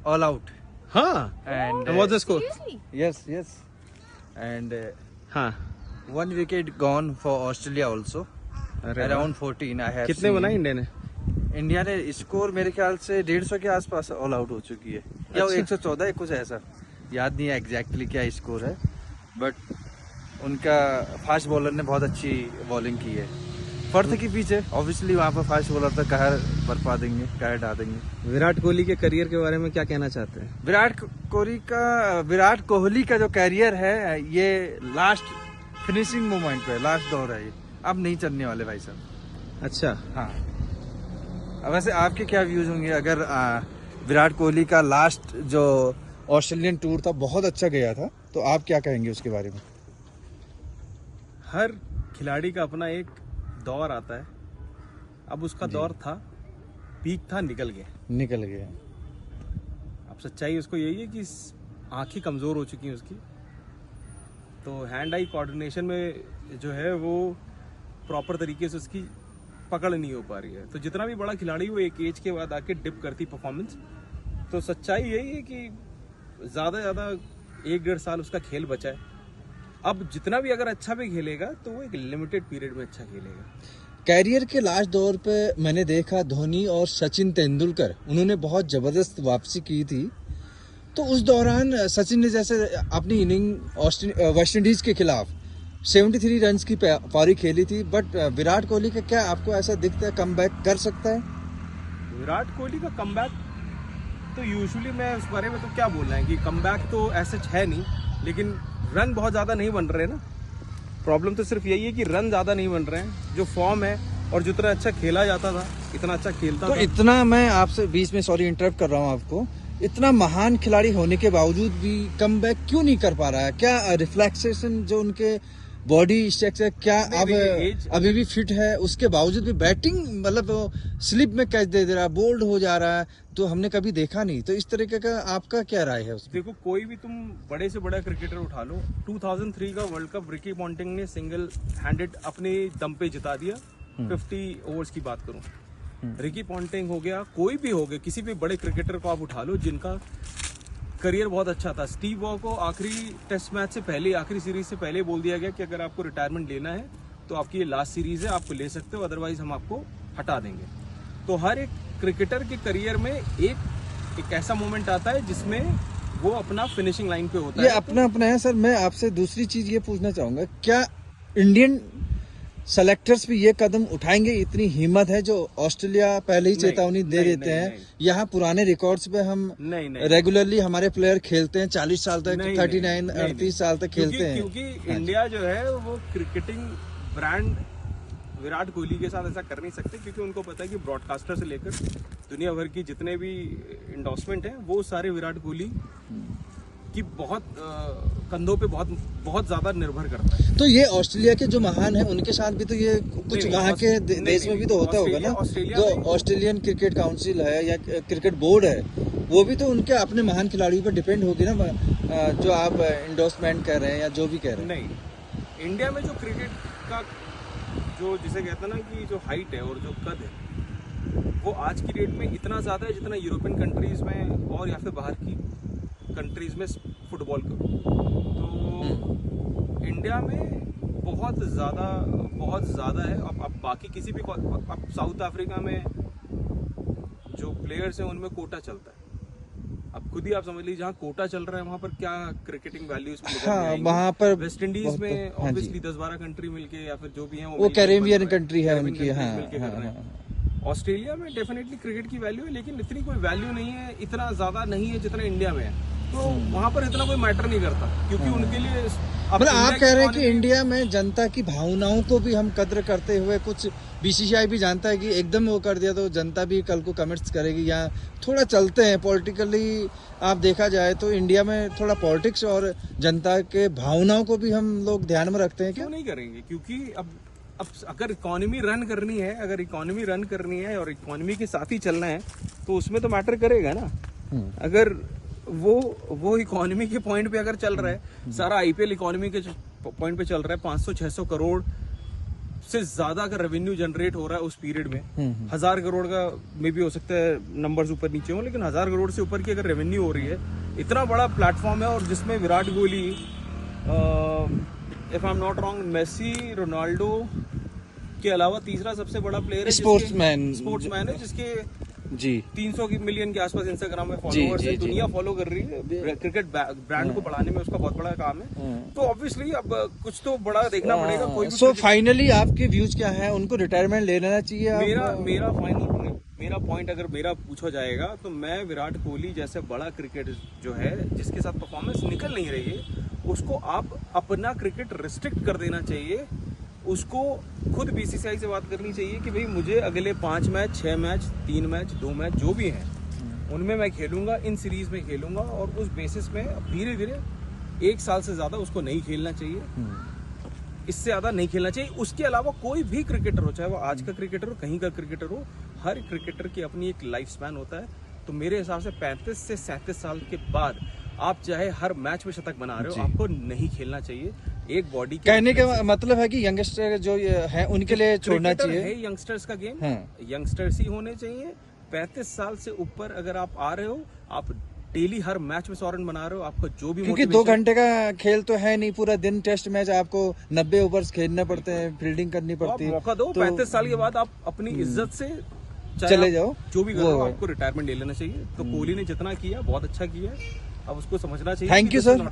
all out. And what's the score? Yes. And हाँ 1 wicket gone for Australia also. Around 14 I have कितने seen. बनाए India ने? India ने score मेरे ख्याल से 150 के आसपास ऑल आउट हो चुकी है, या 114 कुछ ऐसा, याद नहीं है एग्जैक्टली क्या स्कोर है, बट उनका फास्ट बॉलर ने बहुत अच्छी बॉलिंग की है। फर्थ के पीछे ऑब्वियसली वहाँ पर फास्ट बॉलर तक कहर बरपा देंगे, कहर ढा देंगे। विराट कोहली के करियर के बारे में क्या कहना चाहते हैं? विराट कोहली का जो करियर है ये लास्ट फिनिशिंग मोमेंट पे, लास्ट दौर है ये, अब नहीं चलने वाले भाई साहब। अच्छा, हाँ। अब वैसे आपके क्या व्यूज होंगे अगर विराट कोहली का लास्ट जो ऑस्ट्रेलियन टूर था बहुत अच्छा गया था, तो आप क्या कहेंगे उसके बारे में? हर खिलाड़ी का अपना एक दौर आता है। अब उसका दौर था, पीक था, निकल गया। अब सच्चाई उसको यही है कि आंखें कमजोर हो चुकी हैं उसकी, तो हैंड आई कोऑर्डिनेशन में जो है वो प्रॉपर तरीके से उसकी पकड़ नहीं हो पा रही है। तो जितना भी बड़ा खिलाड़ी वो एक एज के बाद आके डिप करती परफॉर्मेंस। तो सच्चाई यही है कि ज़्यादा 1-1.5 साल उसका खेल बचा है। अब जितना भी अगर अच्छा भी खेलेगा तो वो एक लिमिटेड पीरियड में अच्छा खेलेगा। कैरियर के लास्ट दौर पे मैंने देखा धोनी और सचिन तेंदुलकर, उन्होंने बहुत जबरदस्त वापसी की थी। तो उस दौरान सचिन ने जैसे अपनी इनिंग वेस्ट इंडीज के खिलाफ 73 रन की पारी खेली थी, बट विराट कोहली का क्या आपको ऐसा दिखता है कमबैक कर सकता है? विराट कोहली का कमबैक तो यूजुअली मैं उस बारे में तो क्या बोलना है कि कमबैक तो ऐसा है नहीं, लेकिन रन बहुत ज़्यादा नहीं बन रहे ना। प्रॉब्लम तो सिर्फ यही है कि रन ज़्यादा नहीं बन रहे हैं। जो फॉर्म है और जितना अच्छा खेला जाता था, इतना अच्छा खेलता तो था। इतना मैं आपसे बीच में सॉरी इंटरप्ट कर रहा हूँ आपको, इतना महान खिलाड़ी होने के बावजूद भी कमबैक क्यों नहीं कर पा रहा है? क्या रिफ्लेक्सेशन जो उनके बॉडी स्ट्रक्चर क्या अब अभी भी फिट है, उसके बावजूद भी बैटिंग मतलब स्लिप में कैच दे रहा है, बोल्ड हो जा रहा है, तो हमने कभी देखा नहीं। तो इस तरीके का आपका क्या राय है उसमें? देखो, कोई भी तुम बड़े से बड़ा क्रिकेटर उठा लो, 2003 का वर्ल्ड कप रिकी पॉन्टिंग ने सिंगल हैंडेड अपने दम पे जिता दिया। 50 ओवर्स की बात करूं, रिकी पॉन्टिंग हो गया, कोई भी हो गया, किसी भी बड़े क्रिकेटर को आप उठा लो जिनका करियर बहुत अच्छा था। स्टीव वॉ को आखिरी टेस्ट मैच से पहले, आखिरी सीरीज से पहले बोल दिया गया कि अगर आपको रिटायरमेंट लेना है तो आपकी ये लास्ट सीरीज है, आपको ले सकते हो, अदरवाइज हम आपको हटा देंगे। तो हर एक क्रिकेटर के करियर में एक ऐसा मोमेंट आता है जिसमें वो अपना फिनिशिंग लाइन पे होता है। ये अपना है सर। मैं आपसे दूसरी चीज ये पूछना चाहूंगा, क्या इंडियन सेलेक्टर्स भी ये कदम उठाएंगे? इतनी हिम्मत है जो ऑस्ट्रेलिया पहले ही चेतावनी दे देते हैं। यहाँ पुराने रिकॉर्ड्स पे हम रेगुलरली हमारे प्लेयर खेलते हैं 40 साल तक, 38 साल तक खेलते हैं। क्योंकि इंडिया जो है वो क्रिकेटिंग ब्रांड विराट कोहली के साथ ऐसा कर नहीं सकते, क्योंकि उनको पता है कि ब्रॉडकास्टर से लेकर दुनिया भर की जितने भी इंडोर्समेंट है वो सारे विराट कोहली की बहुत कंधों पे बहुत ज्यादा निर्भर करता है। तो ये ऑस्ट्रेलिया के जो महान है उनके साथ भी तो ये कुछ वहाँ के देश में भी तो होता होगा ना। जो ऑस्ट्रेलियन क्रिकेट काउंसिल है या क्रिकेट बोर्ड है, वो भी तो उनके अपने महान खिलाड़ियों पर डिपेंड होगी ना, जो आप इंडोर्समेंट कह रहे हैं या जो भी कह रहे हैं। नहीं, इंडिया में जो क्रिकेट का जो जिसे कहते हैं ना कि जो हाइट है और जो कद है वो आज की डेट में इतना ज़्यादा है जितना यूरोपियन कंट्रीज़ में और या फिर बाहर की कंट्रीज़ में फुटबॉल का। तो इंडिया में बहुत ज़्यादा है। अब बाकी किसी भी, अब साउथ अफ्रीका में जो प्लेयर्स हैं उनमें कोटा चलता है। अब खुद ही आप समझ लीजिए, जहाँ कोटा चल रहा है वहाँ पर क्या क्रिकेटिंग वैल्यूज वहाँ पर वेस्ट इंडीज में ऑब्वियसली 10-12 कंट्री मिलके या फिर जो भी है वो कैरेबियन कंट्री है उनकी। ऑस्ट्रेलिया में डेफिनेटली क्रिकेट की वैल्यू है, लेकिन इतनी कोई वैल्यू नहीं है, इतना ज्यादा नहीं है जितना इंडिया में है। तो वहाँ पर इतना कोई मैटर नहीं करता, क्योंकि उनके लिए मतलब आप कह रहे हैं कि इंडिया में जनता की भावनाओं को भी हम कद्र करते हुए, कुछ बीसीसीआई भी जानता है कि एकदम वो कर दिया तो जनता भी कल को कमेंट्स करेगी, या थोड़ा चलते हैं पॉलिटिकली। आप देखा जाए तो इंडिया में थोड़ा पॉलिटिक्स और जनता के भावनाओं को भी हम लोग ध्यान में रखते हैं। क्यों नहीं करेंगे? क्योंकि अब अगर इकोनॉमी रन करनी है और इकोनॉमी के साथ ही चलना है तो उसमें तो मैटर करेगा ना। अगर वो इकोनॉमी के पॉइंट पे अगर चल रहा है, सारा आईपीएल इकोनॉमी के पॉइंट पे चल रहा है, 500-600 करोड़ सबसे ज्यादा का रेवेन्यू जनरेट हो रहा है उस पीरियड में, 1000 करोड़ का मे भी हो सकता है, नंबर्स ऊपर नीचे हो, लेकिन 1000 करोड़ से ऊपर की अगर रेवेन्यू हो रही है, इतना बड़ा प्लेटफॉर्म है, और जिसमें Virat Kohli, if I am not wrong, Messi, Ronaldo के अलावा तीसरा सबसे बड़ा प्लेयर है, स्पोर्ट्समैन है, जिसके जी 300 मिलियन के आसपास इंस्टाग्राम में फॉलोअर्स है, दुनिया फॉलो कर रही है, क्रिकेट ब्रांड को बढ़ाने में उसका बहुत बड़ा काम है। तो ऑब्वियसली अब कुछ तो बड़ा देखना पड़ेगा। कोई सो फाइनली आपके व्यूज क्या है, उनको रिटायरमेंट ले लेना चाहिए? मेरा पॉइंट अगर मेरा पूछा जाएगा तो मैं विराट कोहली जैसे बड़ा क्रिकेट जो है, जिसके साथ परफॉर्मेंस निकल नहीं रही है, उसको आप अपना क्रिकेट रिस्ट्रिक्ट कर देना चाहिए। उसको खुद बीसीसीआई से बात करनी चाहिए कि भाई मुझे अगले 5 मैच, 6 मैच, 3 मैच, 2 मैच जो भी हैं उनमें मैं खेलूंगा, इन सीरीज में खेलूंगा, और उस बेसिस में धीरे धीरे 1 साल से ज्यादा उसको नहीं खेलना चाहिए, इससे ज्यादा नहीं खेलना चाहिए। उसके अलावा कोई भी क्रिकेटर हो, चाहे वो आज का क्रिकेटर हो, कहीं का क्रिकेटर हो, हर क्रिकेटर की अपनी एक लाइफ स्पैन होता है। तो मेरे हिसाब से 35 से 37 साल के बाद आप चाहे हर मैच में शतक बना रहे हो, आपको नहीं खेलना चाहिए। एक बॉडी कहने का मतलब है कि यंगस्टर जो है उनके लिए छोड़ना चाहिए। है यंगस्टर्स का गेम, यंगस्टर्स ही होने चाहिए। 35 साल से ऊपर अगर आप आ रहे हो, आप डेली हर मैच में 100 रन बना रहे हो, आपको जो भी, क्योंकि 2 घंटे का खेल तो है नहीं, पूरा दिन टेस्ट मैच, आपको 90 ओवर्स खेलने पड़ते हैं, फील्डिंग करनी पड़ती है। मौका दो, 35 साल के बाद आप अपनी इज्जत से चले जाओ, जो भी करो, आपको रिटायरमेंट ले लेना चाहिए। तो कोहली ने जितना किया बहुत अच्छा किया, अब उसको समझना चाहिए। Thank you sir.